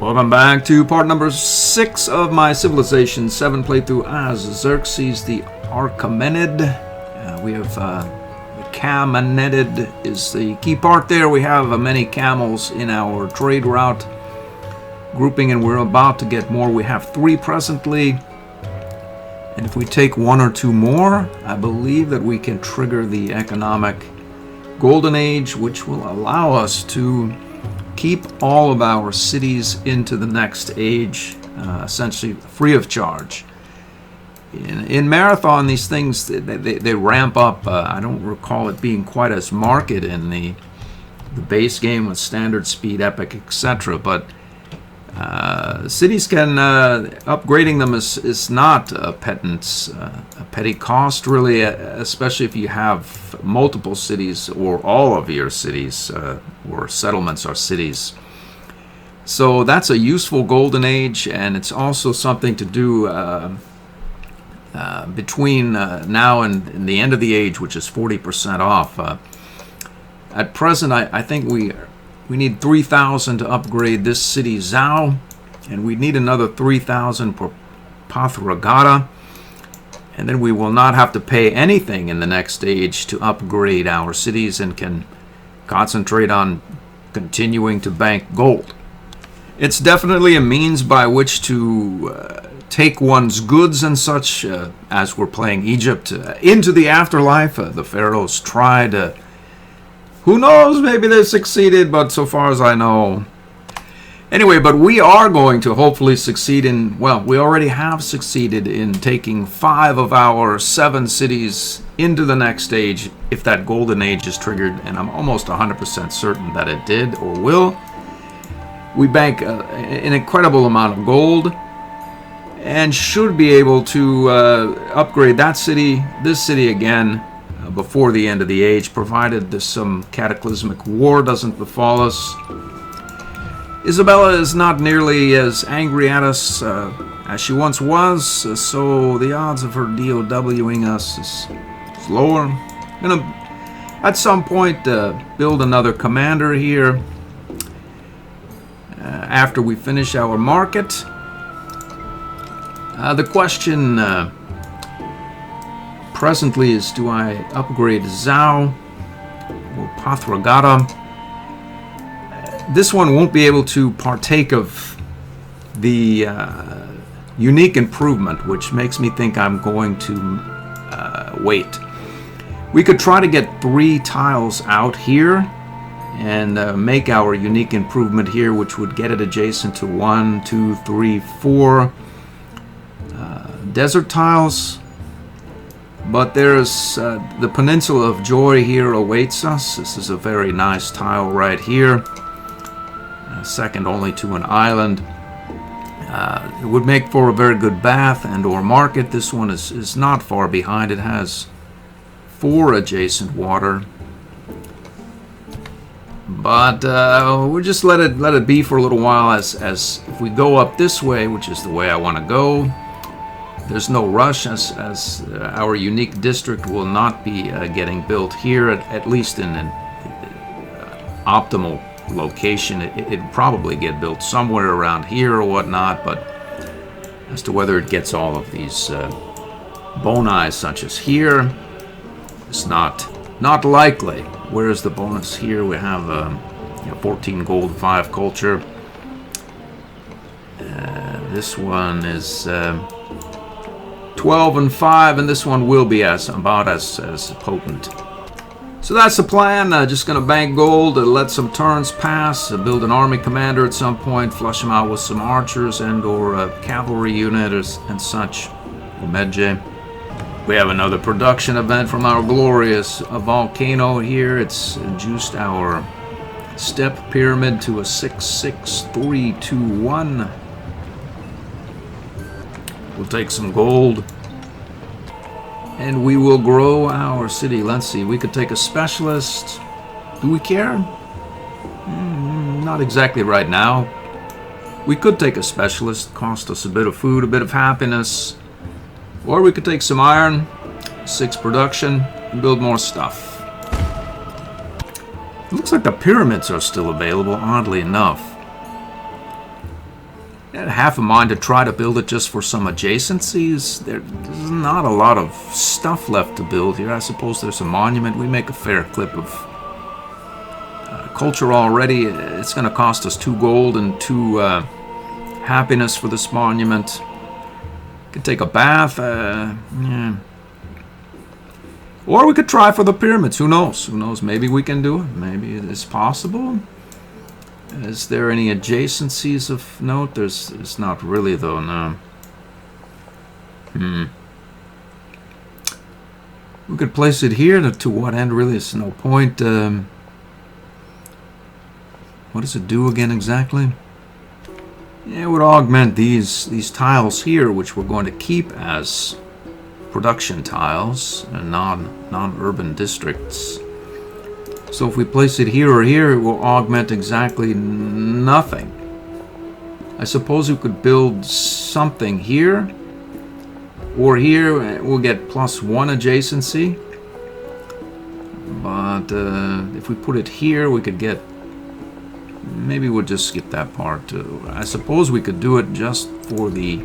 Welcome back to part number 6 of my Civilization 7 playthrough as Xerces the Achaemenid. We have Achaemenid is the key part there. We have many camels in our trade route grouping, and we're about to get more. We have 3 presently, and if we take 1 or 2 more, I believe that we can trigger the economic golden age, which will allow us to keep all of our cities into the next age, essentially free of charge. In Marathon, these things, they ramp up. I don't recall it being quite as marked in the base game with standard speed, epic, etc. But cities can, upgrading them is not a petty cost, really, especially if you have multiple cities or all of your cities or settlements are cities. So that's a useful golden age, and it's also something to do between now and the end of the age, which is 40% off. At present, I think we need 3,000 to upgrade this city, Zhao, and we need another 3,000 per Pathragata, and then we will not have to pay anything in the next stage to upgrade our cities and can concentrate on continuing to bank gold. It's definitely a means by which to take one's goods and such, as we're playing Egypt, into the afterlife. The pharaohs tried. Who knows, maybe they succeeded, but so far as I know. Anyway, but we are going to hopefully succeed in, well, we already have succeeded in taking 5 of our 7 cities into the next stage if that golden age is triggered, and I'm almost 100% certain that it did or will. We bank an incredible amount of gold and should be able to upgrade that city, this city again, before the end of the age, provided some cataclysmic war doesn't befall us. Isabella is not nearly as angry at us as she once was, so the odds of her DOWing us is lower. I'm going to, at some point, build another commander here after we finish our market. The question presently is, do I upgrade Zhao or Pathragata? This one won't be able to partake of the unique improvement, which makes me think I'm going to wait. We could try to get 3 tiles out here and make our unique improvement here, which would get it adjacent to 1, 2, 3, 4 desert tiles. But there's the Peninsula of Joy here awaits us. This is a very nice tile right here. Second only to an island. It would make for a very good bath and or market. This one is not far behind. It has 4 adjacent water. But we'll just let it be for a little while, as if we go up this way, which is the way I want to go. There's no rush, as our unique district will not be getting built here, at least in an optimal location. It'd probably get built somewhere around here or whatnot, but as to whether it gets all of these boni such as here, it's not likely. Where's the bonus here? We have 14 gold, 5 culture. This one is 12 and 5, and this one will be about as potent. So that's the plan. Just going to bank gold, let some turns pass, build an army commander at some point, flush them out with some archers and or a cavalry unit and such. Medjay. We have another production event from our glorious volcano here. It's juiced our step pyramid to a 6, 6, 3, 2, 1. We'll take some gold. And we will grow our city. Let's see, we could take a specialist. Do we care? Not exactly right now. We could take a specialist, cost us a bit of food, a bit of happiness. Or we could take some iron, 6 production, and build more stuff. It looks like the pyramids are still available, oddly enough. I had half a mind to try to build it just for some adjacencies. There's not a lot of stuff left to build here. I suppose there's a monument. We make a fair clip of culture already. It's going to cost us 2 gold and 2 happiness for this monument. Could take a bath. Yeah. Or we could try for the pyramids. Who knows? Who knows? Maybe we can do it. Maybe it is possible. Is there any adjacencies of note? There's not really, though, no. We could place it here. To what end? Really, it's no point. What does it do again exactly? Yeah, it would augment these tiles here, which we're going to keep as production tiles and non-urban districts. So if we place it here or here, it will augment exactly nothing. I suppose we could build something here or here. We'll get +1 adjacency. But if we put it here, we could get... Maybe we'll just skip that part too. I suppose we could do it just for the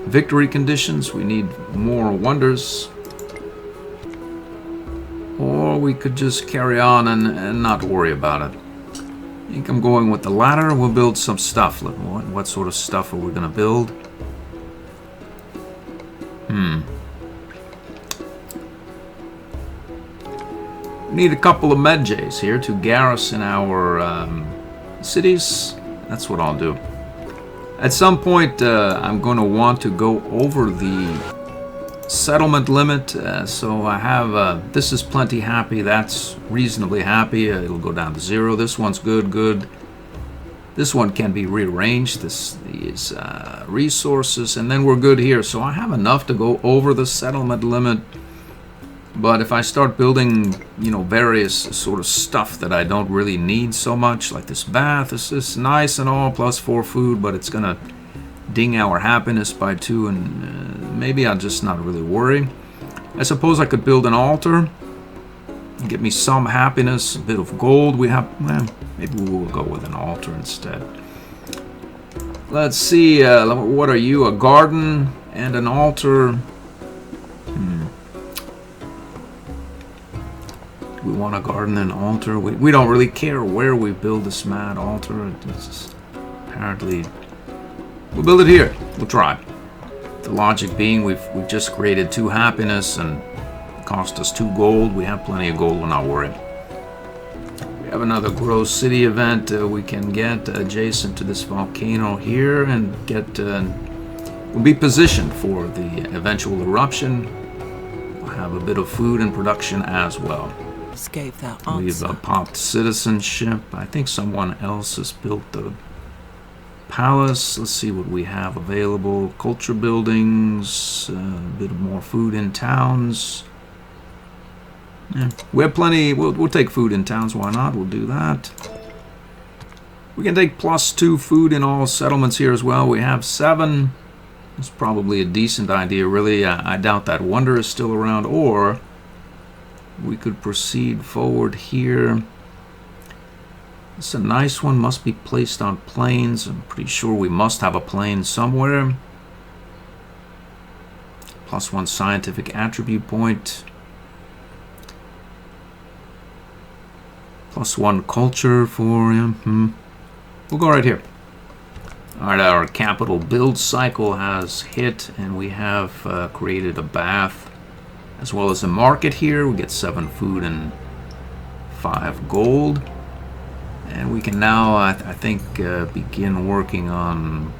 victory conditions. We need more wonders. Or we could just carry on and not worry about it. I think I'm going with the latter. We'll build some stuff. What sort of stuff are we going to build? We need a couple of medjays here to garrison our cities. That's what I'll do. At some point, I'm going to want to go over the settlement limit. So I have, this is plenty happy. That's reasonably happy. It'll go down to 0. This one's good. This one can be rearranged. These resources, and then we're good here. So I have enough to go over the settlement limit. But if I start building, various sort of stuff that I don't really need so much, like this bath, this is nice and all, +4 food, but it's gonna ding our happiness by 2, and maybe I'll just not really worry. I suppose I could build an altar, get me some happiness, a bit of gold. We have, well, maybe we will go with an altar instead. Let's see, what are you? A garden and an altar. We want a garden and altar. We don't really care where we build this mad altar. It's apparently, we'll build it here. We'll try. The logic being we've just created 2 happiness and it cost us 2 gold. We have plenty of gold. We're not worried. We have another grow city event we can get adjacent to this volcano here and get. We'll be positioned for the eventual eruption. We'll have a bit of food and production as well. We've popped citizenship. I think someone else has built the palace. Let's see what we have available. Culture buildings, a bit more food in towns. Yeah, we have plenty. We'll take food in towns. Why not? We'll do that. We can take +2 food in all settlements here as well. We have 7. It's probably a decent idea, really. I doubt that wonder is still around, or we could proceed forward here. It's a nice one. Must be placed on plains. I'm pretty sure we must have a plain somewhere. +1 scientific attribute point. +1 culture for him. We'll go right here. Alright, our capital build cycle has hit, and we have created a bath as well as a market here. We get 7 food and 5 gold. And we can now, I think, begin working on...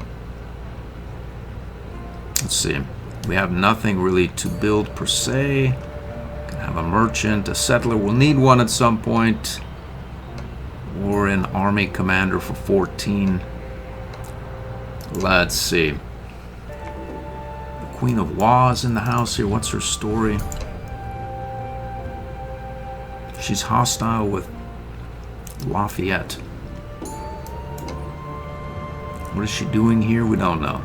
Let's see. We have nothing really to build per se. We can have a merchant, a settler. We'll need one at some point. Or an army commander for 14. Let's see. The Queen of Wa is in the house here. What's her story? She's hostile with Lafayette. What is she doing here? We don't know.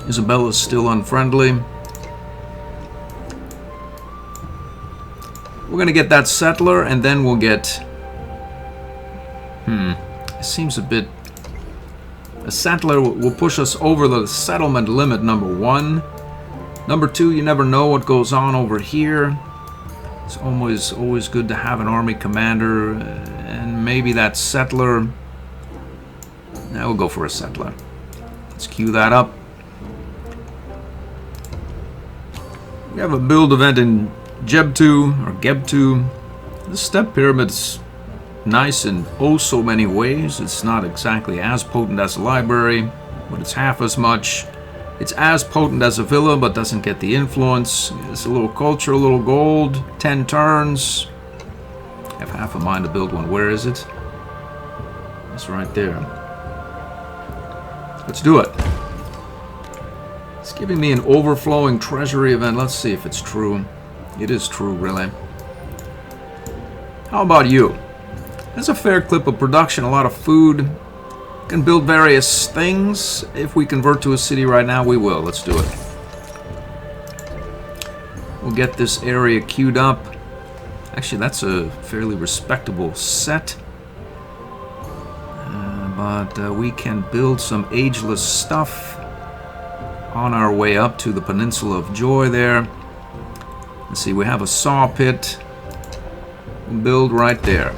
Isabella's still unfriendly. We're gonna get that settler, and then we'll get... It seems a bit A settler will push us over the settlement limit, number 1. Number 2, you never know what goes on over here. It's always good to have an army commander, and maybe that settler. Now we'll go for a settler. Let's queue that up. We have a build event in Jebtu, or Gebtu. The step pyramid's nice in oh so many ways. It's not exactly as potent as a library, but it's half as much. It's as potent as a villa, but doesn't get the influence. It's a little culture, a little gold, 10 turns. I have half a mind to build one. Where is it? It's right there. Let's do it. It's giving me an overflowing treasury event. Let's see if it's true. It is true, really. How about you? There's a fair clip of production, a lot of food. Can build various things. If we convert to a city right now, we will. Let's do it. We'll get this area queued up. Actually, that's a fairly respectable set. But we can build some ageless stuff on our way up to the Peninsula of Joy there. Let's see, we have a saw pit. We'll build right there.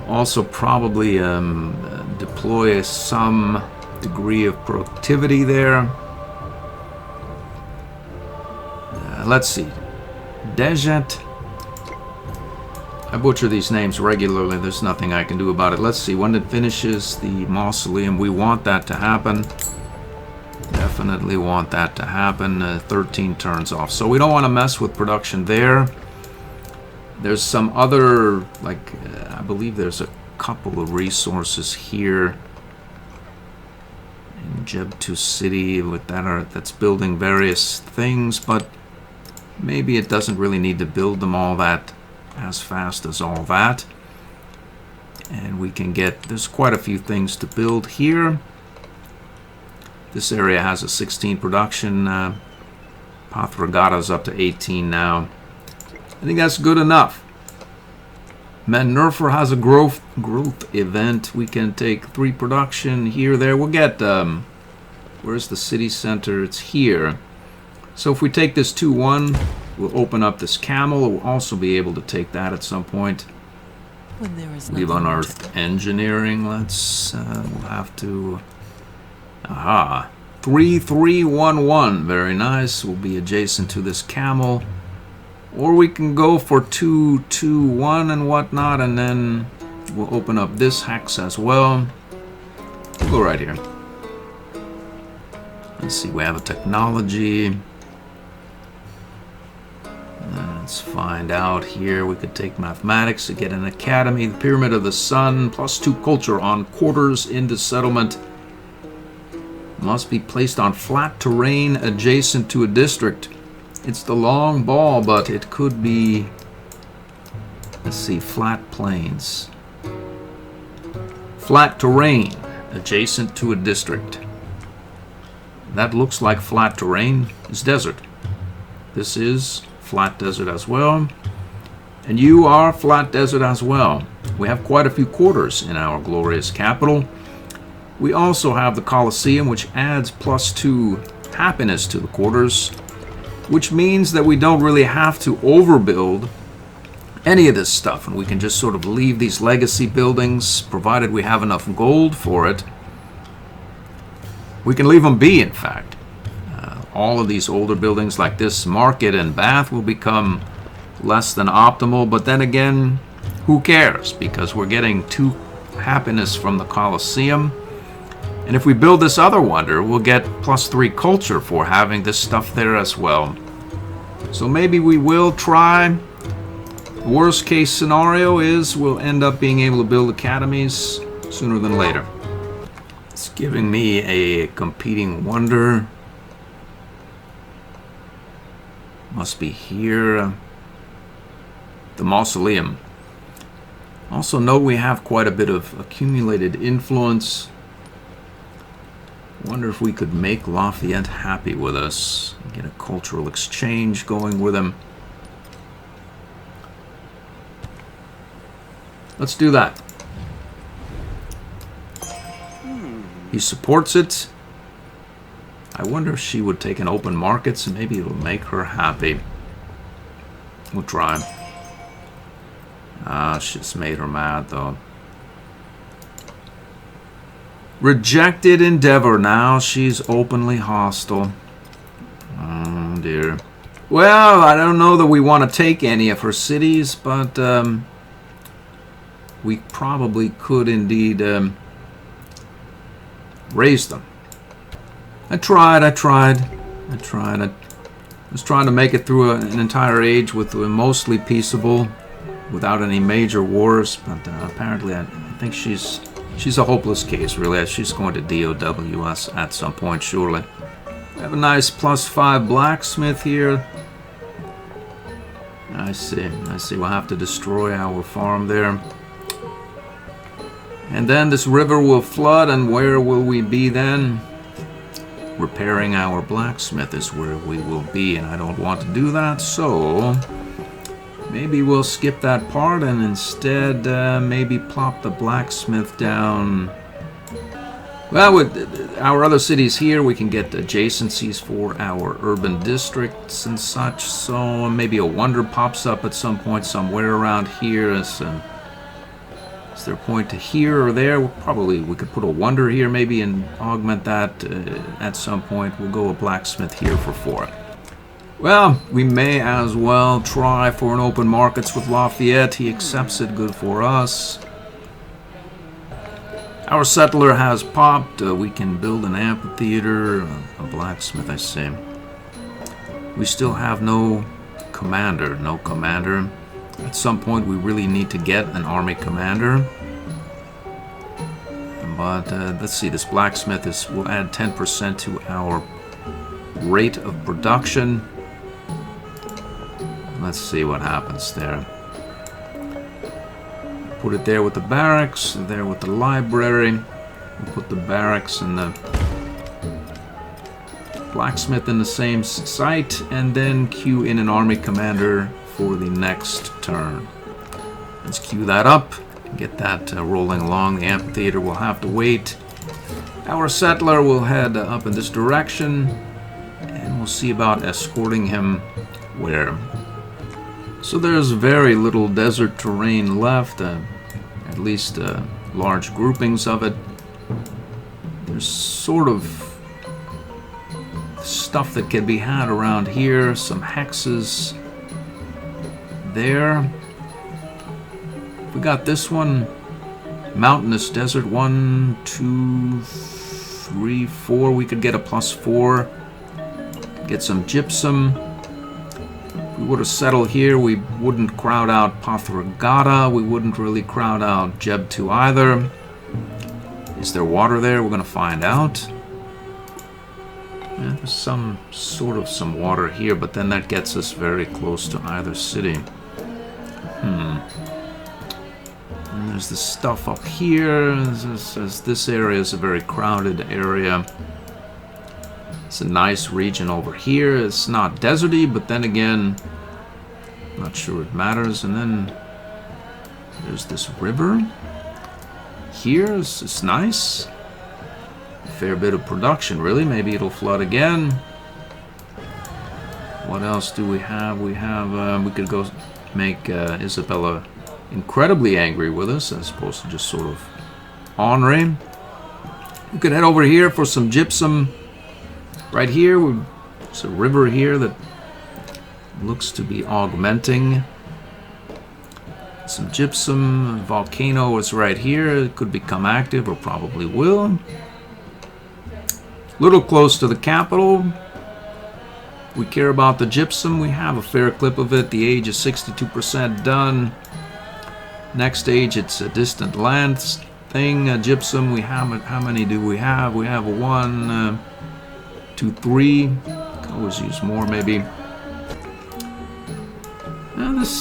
Also probably deploy some degree of productivity there. Let's see. Dejet. I butcher these names regularly. There's nothing I can do about it. Let's see. When it finishes the mausoleum, we want that to happen. Definitely want that to happen. 13 turns off. So we don't want to mess with production there. There's some other, like, I believe there's a couple of resources here in Jebtu City with that's building various things, but maybe it doesn't really need to build them all that as fast as all that. And we can get, there's quite a few things to build here. This area has a 16 production. Pathragada's up to 18 now. I think that's good enough. Manurfer has a growth event. We can take 3 production here, there. We'll get, where's the city center? It's here. So if we take this 2-1, we'll open up this camel. We'll also be able to take that at some point. When there is We've unearthed engineering. Let's, we'll have to, aha. 3-3-1-1, very nice. We'll be adjacent to this camel. Or we can go for 2-2-1 and whatnot, and then we'll open up this hex as well. We'll go right here. Let's see, we have a technology. Let's find out here. We could take mathematics to get an academy. The Pyramid of the Sun, +2 culture on quarters in the settlement. Must be placed on flat terrain adjacent to a district. It's the long ball, but it could be, let's see, flat plains. Flat terrain adjacent to a district. That looks like flat terrain. It's desert. This is flat desert as well. And you are flat desert as well. We have quite a few quarters in our glorious capital. We also have the Colosseum, which adds +2 happiness to the quarters, which means that we don't really have to overbuild any of this stuff, and we can just sort of leave these legacy buildings, provided we have enough gold for it. We can leave them be, in fact. All of these older buildings like this market and bath will become less than optimal, but then again, who cares? Because we're getting 2 happiness from the Colosseum. And if we build this other wonder, we'll get +3 culture for having this stuff there as well. So maybe we will try. Worst case scenario is we'll end up being able to build academies sooner than later. It's giving me a competing wonder. Must be here. The mausoleum. Also note we have quite a bit of accumulated influence. Wonder if we could make Lafayette happy with us. Get a cultural exchange going with him. Let's do that. He supports it. I wonder if she would take an open markets and maybe it'll make her happy. We'll try. She's made her mad though. Rejected endeavor. Now she's openly hostile. Oh dear. Well, I don't know that we want to take any of her cities, but we probably could indeed raise them. I tried. I was trying to make it through an entire age with mostly peaceable, without any major wars, but apparently I think she's a hopeless case, really. She's going to DOW us at some point, surely. We have a nice +5 blacksmith here. I see. We'll have to destroy our farm there. And then this river will flood, and where will we be then? Repairing our blacksmith is where we will be, and I don't want to do that, so maybe we'll skip that part and instead maybe plop the blacksmith down. Well, with our other cities here, we can get adjacencies for our urban districts and such, so maybe a wonder pops up at some point somewhere around here. Is there a point to here or there? We could put a wonder here maybe and augment that at some point. We'll go a blacksmith here for 4. Well, we may as well try for an open markets with Lafayette. He accepts it, good for us. Our settler has popped. We can build an amphitheater, a blacksmith, I say. We still have no commander. At some point we really need to get an army commander. But let's see, this blacksmith will add 10% to our rate of production. Let's see what happens there. Put it there with the barracks, there with the library. We'll put the barracks and the blacksmith in the same site, and then queue in an army commander for the next turn. Let's queue that up, get that rolling along. The amphitheater will have to wait. Our settler will head up in this direction, and we'll see about escorting him where. So there's very little desert terrain left, at least large groupings of it. There's sort of stuff that can be had around here, some hexes there. We got this one, mountainous desert, 1, 2, 3, 4. We could get a +4, get some gypsum. If we were to settle here, we wouldn't crowd out Pathragata. We wouldn't really crowd out Jeb2 either. Is there water there? We're going to find out. Yeah, there's some water here, but then that gets us very close to either city. And there's this stuff up here. This area is a very crowded area. It's a nice region over here. It's not deserty, but then again, not sure it matters. And then there's this river. Here it's nice. A fair bit of production, really. Maybe it'll flood again. What else do we have? We could go make Isabella incredibly angry with us, as opposed to just sort of ornery. We could head over here for some gypsum. Right here, there's a river here that looks to be augmenting. Some gypsum. Volcano is right here. It could become active, or probably will. Little close to the capital. We care about the gypsum. We have a fair clip of it. The age is 62% done. Next stage, it's a distant land thing. Gypsum, how many do we have? We have 1, 2, 3. Can always use more, maybe. This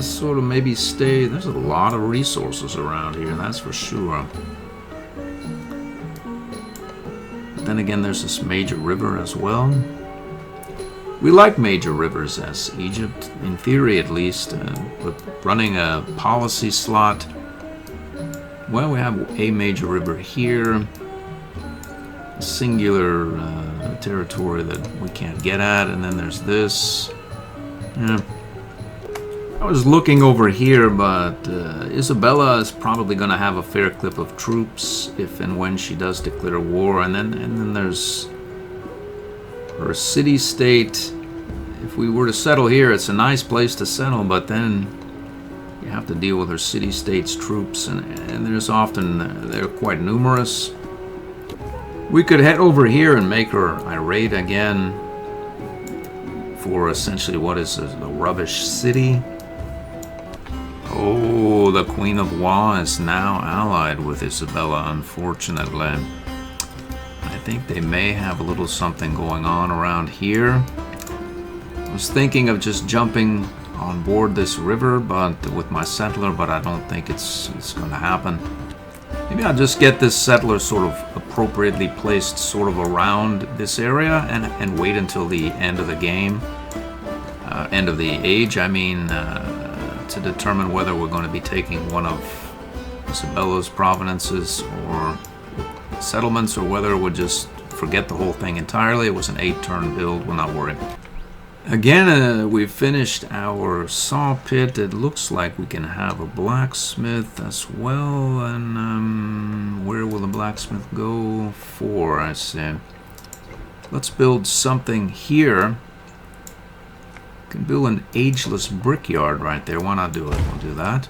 sort of maybe stay. There's a lot of resources around here, that's for sure. But then again, there's this major river as well. We like major rivers as Egypt, in theory at least, but running a policy slot Well, we have a major river here. A singular territory that we can't get at. And then there's this. Yeah. I was looking over here, but Isabella is probably going to have a fair clip of troops if and when she does declare war. And then there's her city-state. If we were to settle here, it's a nice place to settle, but then you have to deal with her city-state's troops, and there's often, they're quite numerous. We could head over here and make her irate again for essentially what is a rubbish city. Oh, the Queen of Wa is now allied with Isabella, unfortunately. I think they may have a little something going on around here. I was thinking of just jumping on board this river with my settler, but I don't think it's going to happen. Maybe I'll just get this settler sort of appropriately placed sort of around this area and wait until the end of the game. End of the age, I mean, to determine whether we're going to be taking one of Isabella's provinces or settlements, or whether we'll just forget the whole thing entirely. It was an 8-turn build, we'll not worry. Again, we've finished our saw pit. It looks like we can have a blacksmith as well. And where will the blacksmith go for, I say? Let's build something here. We can build an ageless brickyard right there. Why not do it? We'll do that.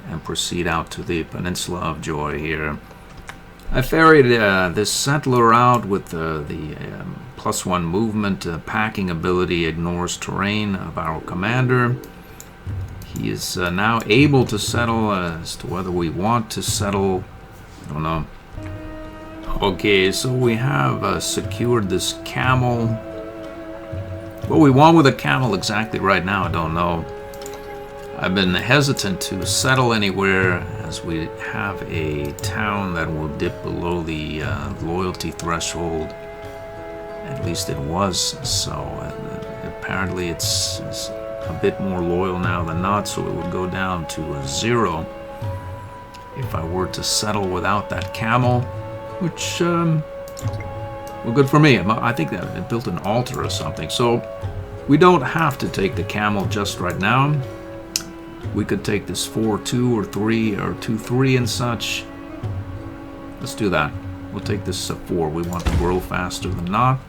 And proceed out to the Peninsula of Joy here. I ferried this settler out with the +1 movement. Packing ability ignores terrain of our commander. He is now able to settle. As to whether we want to settle, I don't know. Okay, so we have secured this camel. What we want with a camel exactly right now, I don't know. I've been hesitant to settle anywhere as we have a town that will dip below the loyalty threshold. At least it was so. Apparently it's a bit more loyal now than not, so it would go down to a 0 if I were to settle without that camel, which, well, good for me. I think that it built an altar or something, so we don't have to take the camel just right now. We could take this 4-2 or 3 or 2-3 and such. Let's do that. We'll take this 4. We want to grow faster than not.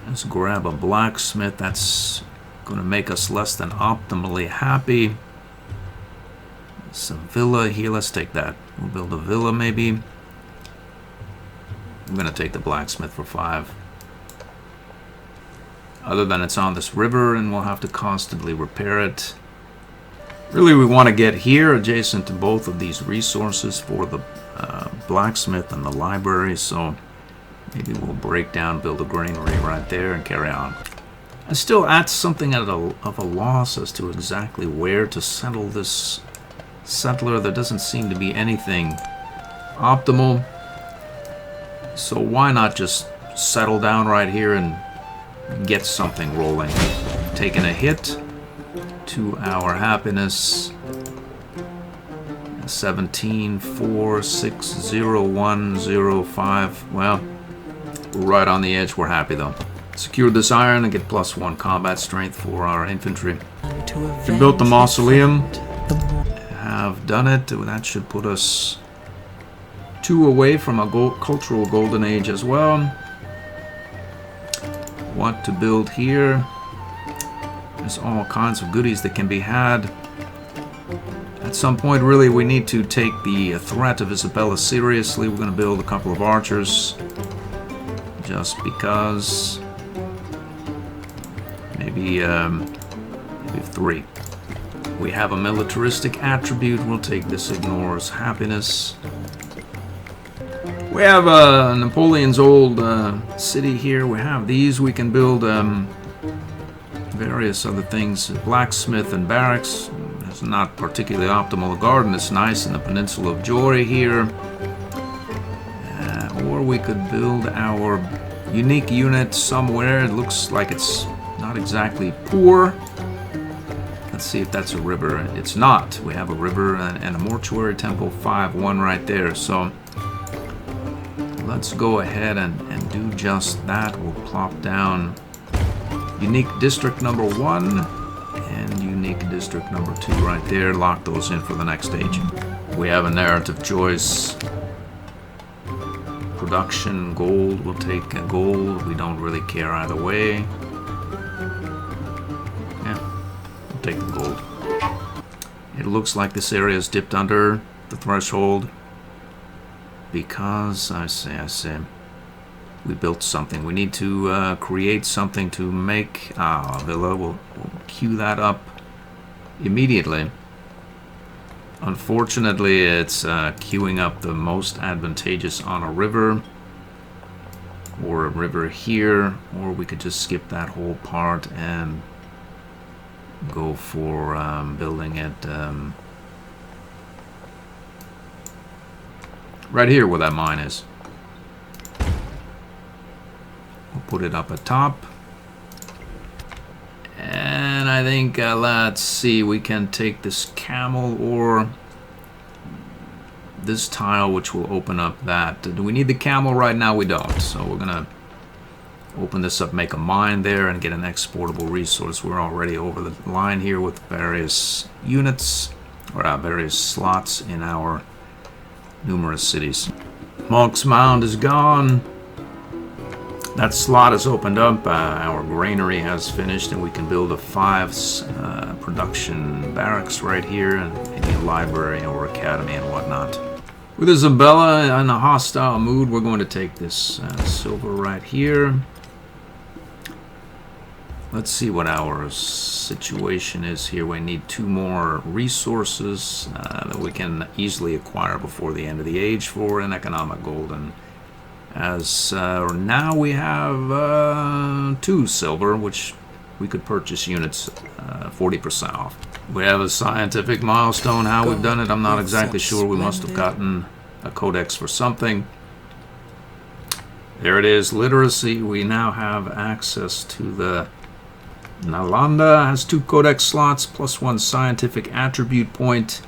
Let's grab a blacksmith. That's going to make us less than optimally happy. It's a villa here. Let's take that. We'll build a villa maybe. I'm going to take the blacksmith for 5. Other than it's on this river and we'll have to constantly repair it. Really, we want to get here adjacent to both of these resources for the blacksmith and the library, so maybe we'll break down, build a granary right there, and carry on. I'm still at something of a loss as to exactly where to settle this settler. There doesn't seem to be anything optimal, so why not just settle down right here and get something rolling? Taking a hit to our happiness. 17, 4, 6, 0, 1, 0, 5. Well, we're right on the edge. We're happy though. Secure this iron and get +1 combat strength for our infantry. We built the mausoleum. Have done it. That should put us 2 away from a cultural golden age as well. What to build here? There's all kinds of goodies that can be had. At some point, really, we need to take the threat of Isabella seriously. We're going to build a couple of archers. Just because. Maybe 3. We have a militaristic attribute. We'll take this ignores happiness. We have Napoleon's old city here. We have these. We can build various other things. Blacksmith and barracks. It's not particularly optimal. The garden is nice in the Peninsula of Joy here. Or we could build our unique unit somewhere. It looks like it's not exactly poor. The Let's see if that's a river. It's not. We have a river and a mortuary temple 5-1 right there. So let's go ahead and do just that. We'll plop down unique district number 1 and unique district number 2 right there. Lock those in for the next stage. We have a narrative choice. Production, gold. We'll take gold. We don't really care either way. Take the gold. It looks like this area is dipped under the threshold because I say we built something. We need to create something to make a villa. We'll queue that up immediately. Unfortunately, it's queuing up the most advantageous on a river, or a river here, or we could just skip that whole part and go for building it right here where that mine is. We'll put it up at top. And I think, let's see, we can take this camel or this tile, which will open up that. Do we need the camel right now? We don't. So we're going to open this up, make a mine there, and get an exportable resource. We're already over the line here with various units, or various slots in our numerous cities. Monk's Mound is gone. That slot is opened up. Our granary has finished, and we can build a 5 production barracks right here, and maybe a library or academy and whatnot. With Isabella in a hostile mood, we're going to take this silver right here. Let's see what our situation is here. We need 2 more resources that we can easily acquire before the end of the age for an economic golden. As now we have 2 silver, which we could purchase units 40% off. We have a scientific milestone. How we've done it, I'm not exactly sure. We must have gotten a codex for something. There it is, literacy. We now have access to the Nalanda. Has 2 codex slots plus 1 scientific attribute point.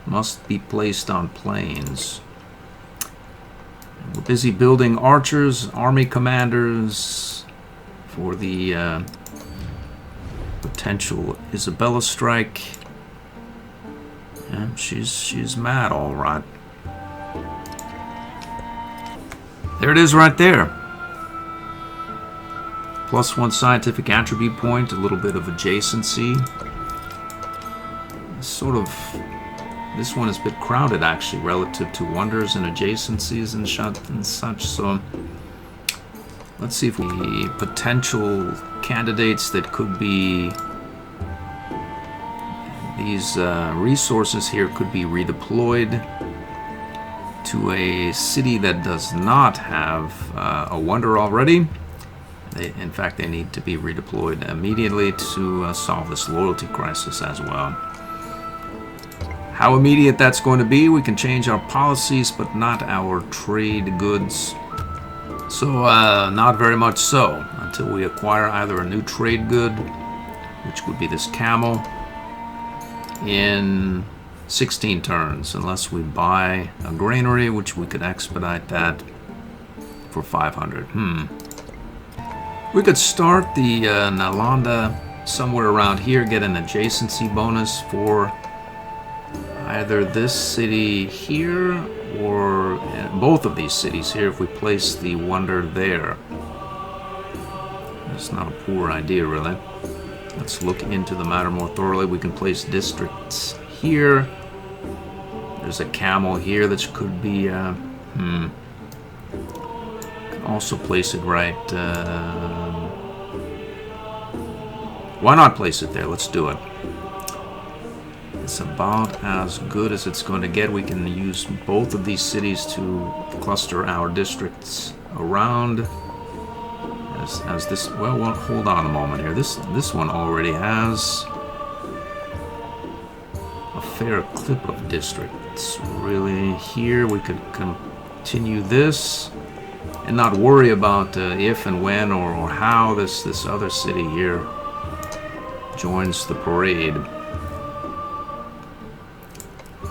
Must be placed on planes. We're busy building archers, army commanders for the potential Isabella strike. And she's mad, all right. There it is right there. Plus 1 scientific attribute point, a little bit of adjacency. Sort of, this one is a bit crowded actually relative to wonders and adjacencies and such. So let's see if we potential candidates that could be, these resources here could be redeployed to a city that does not have a wonder already. In fact, they need to be redeployed immediately to solve this loyalty crisis as well. How immediate that's going to be, we can change our policies, but not our trade goods. So, not very much so, until we acquire either a new trade good, which would be this camel, in 16 turns, unless we buy a granary, which we could expedite that for 500. We could start the Nalanda somewhere around here, get an adjacency bonus for either this city here or both of these cities here if we place the wonder there. That's not a poor idea, really. Let's look into the matter more thoroughly. We can place districts here. There's a camel here that could be also place it right. Why not place it there? Let's do it. It's about as good as it's going to get. We can use both of these cities to cluster our districts around. As this, well, hold on a moment here. This one already has a fair clip of districts. Really, here we could continue this and not worry about if and when or how this other city here joins the parade.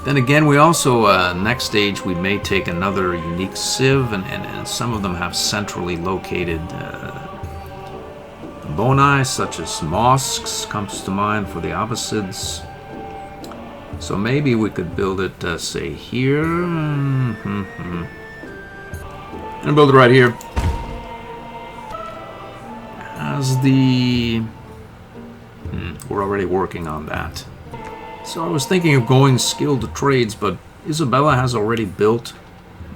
Then again, we also, next stage, we may take another unique civ, and some of them have centrally located boni, such as mosques, comes to mind for the Abbasids. So maybe we could build it, say, here. And build it right here. As the... we're already working on that. So I was thinking of going skilled trades, but Isabella has already built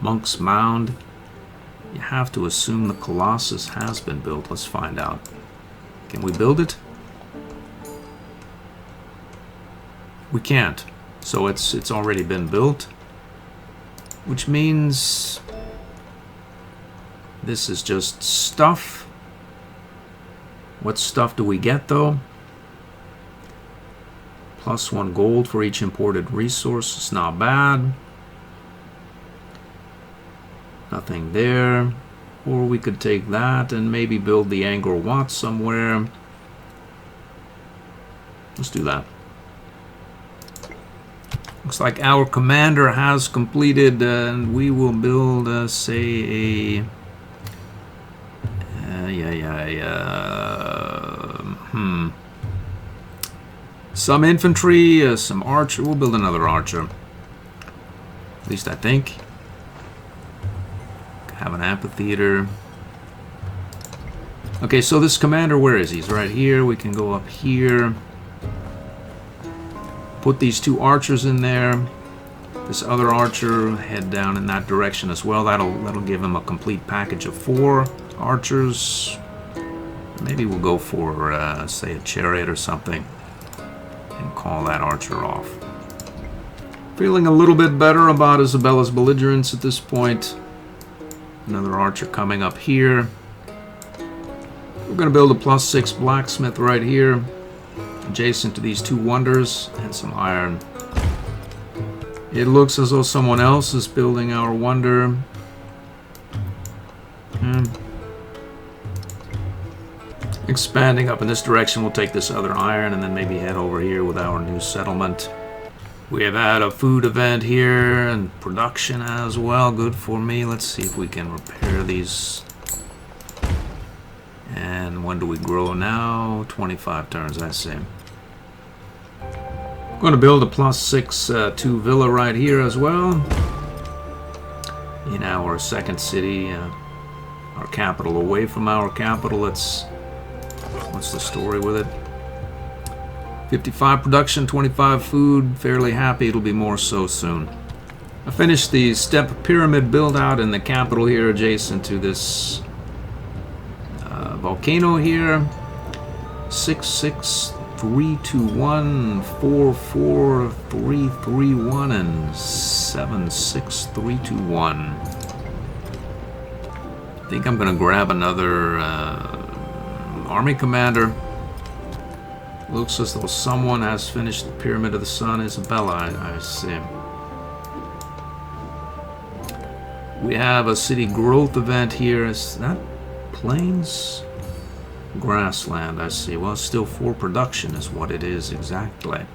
Monk's Mound. You have to assume the Colossus has been built. Let's find out. Can we build it? We can't. So it's already been built. Which means this is just stuff. What stuff do we get though? +1 gold for each imported resource. It's not bad. Nothing there. Or we could take that and maybe build the Angkor Wat somewhere. Let's do that. Looks like our commander has completed, and we will build, say, a... some infantry, some archer. We'll build another archer. At least I think. Have an amphitheater. Okay, so this commander, where is he? He's right here. We can go up here. Put these 2 archers in there. This other archer head down in that direction as well. That'll give him a complete package of 4 archers. Maybe we'll go for say a chariot or something and call that archer off. Feeling a little bit better about Isabella's belligerence at this point. Another archer coming up here. We're going to build a +6 blacksmith right here, adjacent to these 2 wonders, and some iron. It looks as though someone else is building our wonder. Expanding up in this direction, we'll take this other iron and then maybe head over here with our new settlement. We have had a food event here and production as well. Good for me. Let's see if we can repair these. And when do we grow now? 25 turns, I see. I'm going to build a +6 2 villa right here as well. In our second city, our capital, away from our capital. What's the story with it? 55 production, 25 food. Fairly happy. It'll be more so soon. I finished the step pyramid build out in the capital here, adjacent to this volcano here. 66321, 44331, and 76321. I think I'm gonna grab another army commander. Looks as though someone has finished the Pyramid of the Sun. Isabella, I see. We have a city growth event here. Is that plains? Grassland, I see. Well, still 4 production is what it is exactly.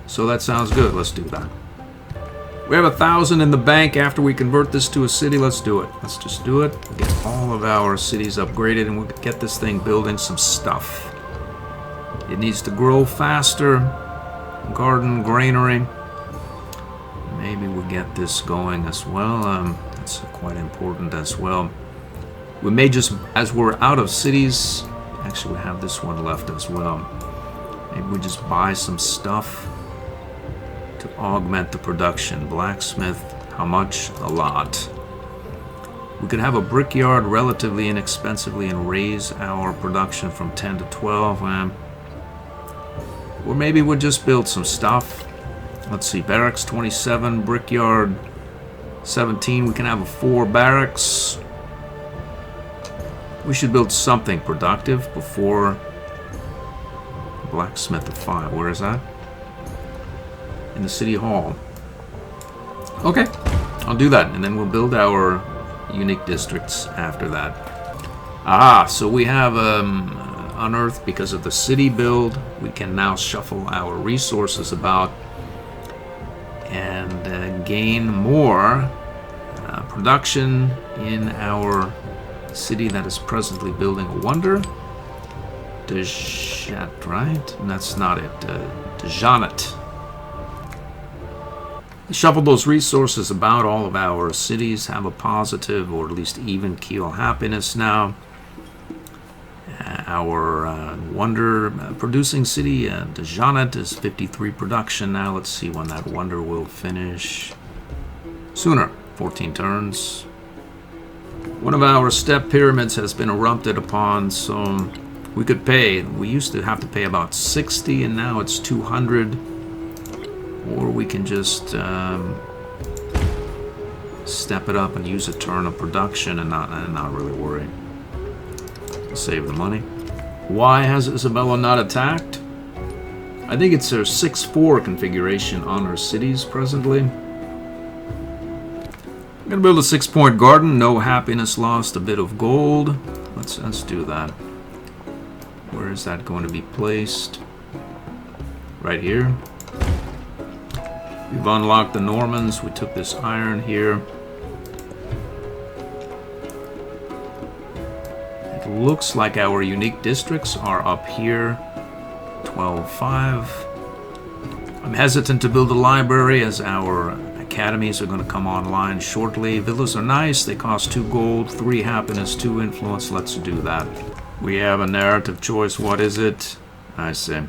So that sounds good. Let's do that. We have 1,000 in the bank after we convert this to a city. Let's do it. Let's just do it. We'll get all of our cities upgraded and we'll get this thing building some stuff. It needs to grow faster. Garden, granary. Maybe we'll get this going as well. That's quite important as well. We may just, as we're out of cities, actually we have this one left as well. Maybe we just buy some stuff to augment the production. Blacksmith, how much? A lot. We could have a brickyard relatively inexpensively and raise our production from 10 to 12. Or maybe we'll just build some stuff. Let's see, barracks 27, brickyard 17. We can have a 4 barracks. We should build something productive before blacksmith of 5. Where is that? In the city hall. Okay, I'll do that, and then we'll build our unique districts after that. So we have unearthed because of the city build. We can now shuffle our resources about and gain more production in our city that is presently building a wonder. Dejat, right? And that's not it. Dejanet. Shuffle those resources about. All of our cities have a positive or at least even keel happiness now. Our wonder producing city, Dejanet, is 53 production now. Let's see when that wonder will finish. Sooner, 14 turns. One of our step pyramids has been erupted upon, so we could pay. We used to have to pay about 60, and now it's 200. Or we can just step it up and use a turn of production and not really worry. Save the money. Why has Isabella not attacked? I think it's her 6-4 configuration on her cities presently. I'm gonna build a 6-point garden. No happiness lost. A bit of gold. Let's do that. Where is that going to be placed? Right here. We've unlocked the Normans. We took this iron here. It looks like our unique districts are up here. 12-5. I'm hesitant to build a library as our academies are going to come online shortly. Villas are nice. They cost 2 gold, 3 happiness, 2 influence. Let's do that. We have a narrative choice. What is it? I see.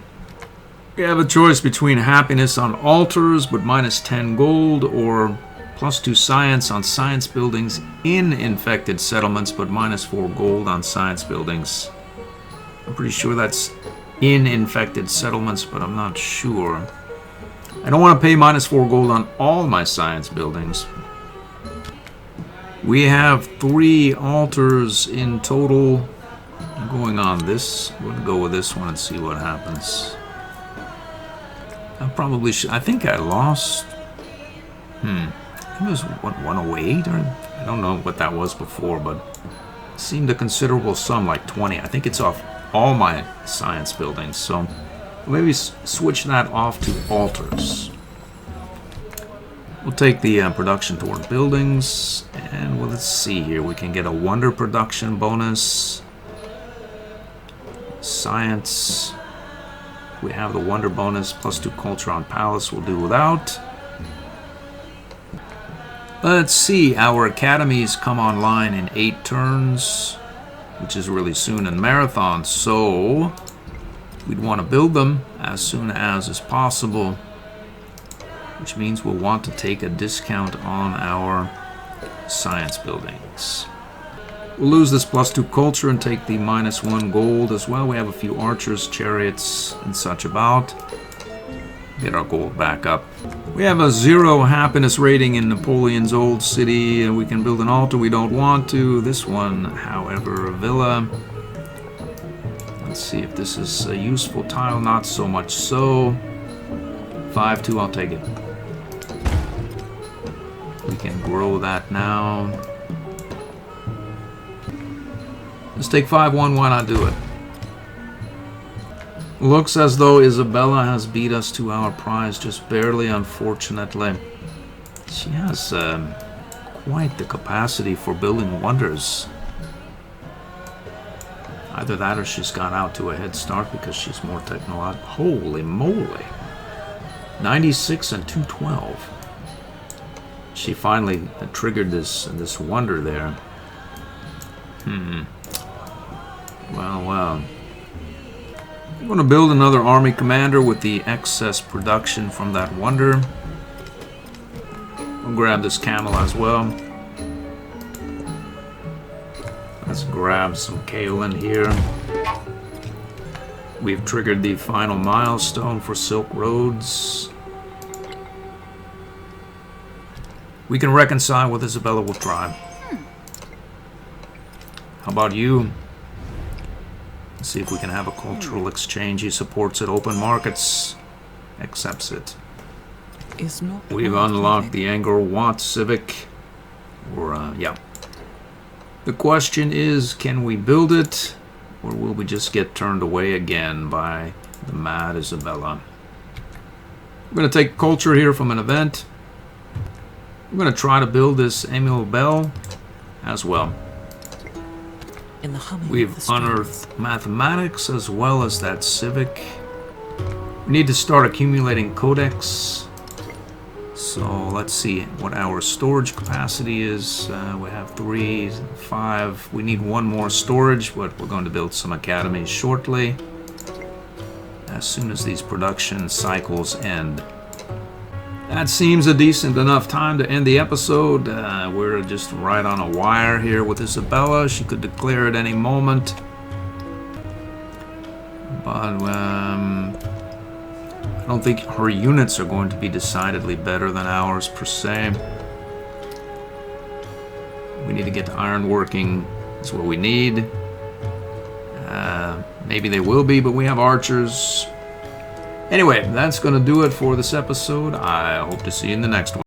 We have a choice between happiness on altars, but minus 10 gold, or plus 2 science on science buildings in infected settlements, but minus 4 gold on science buildings. I'm pretty sure that's in infected settlements, but I'm not sure. I don't want to pay minus 4 gold on all my science buildings. We have 3 altars in total. I'm going on this. We'll go with this one and see what happens. I probably should. I think I lost. I think it was, what, 108? Or, I don't know what that was before, but it seemed a considerable sum, like 20. I think it's off all my science buildings, so maybe switch that off to altars. We'll take the production toward buildings, and well, let's see here. We can get a wonder production bonus. Science. We have the wonder bonus, plus 2 culture on palace. We'll do without. Let's see. Our academies come online in 8 turns, which is really soon in marathon, so we'd want to build them as soon as is possible, which means we'll want to take a discount on our science buildings. We'll lose this plus 2 culture and take the minus 1 gold as well. We have a few archers, chariots, and such about. Get our gold back up. We have a 0 happiness rating in Napoleon's old city, and we can build an altar. We don't want to. This one, however, a villa. Let's see if this is a useful tile. Not so much so. 5-2, I'll take it. We can grow that now. Let's take 5-1, why not do it? Looks as though Isabella has beat us to our prize, just barely, unfortunately. She has quite the capacity for building wonders. Either that or she's got out to a head start because she's more technological. Holy moly. 96 and 212. She finally triggered this wonder there. Well. I'm going to build another army commander with the excess production from that wonder. We'll grab this camel as well. Let's grab some kaolin here. We've triggered the final milestone for Silk Roads. We can reconcile with Isabella, we'll try. How about you? Let's see if we can have a cultural exchange. He supports it. Open markets. Accepts it. We've unlocked the Angkor Wat Civic. Yeah. The question is, can we build it? Or will we just get turned away again by the mad Isabella? I'm going to take culture here from an event. I'm going to try to build this Emil Bell as well. In the humming of the We've strings. unearthed mathematics as well as that civic. We need to start accumulating codex. So let's see what our storage capacity is. We have 3, 5. We need 1 more storage, but we're going to build some academies shortly. As soon as these production cycles end. That seems a decent enough time to end the episode. We're just right on a wire here with Isabella. She could declare at any moment. But I don't think her units are going to be decidedly better than ours per se. We need to get the iron working. That's what we need. Maybe they will be, but we have archers. Anyway, that's going to do it for this episode. I hope to see you in the next one.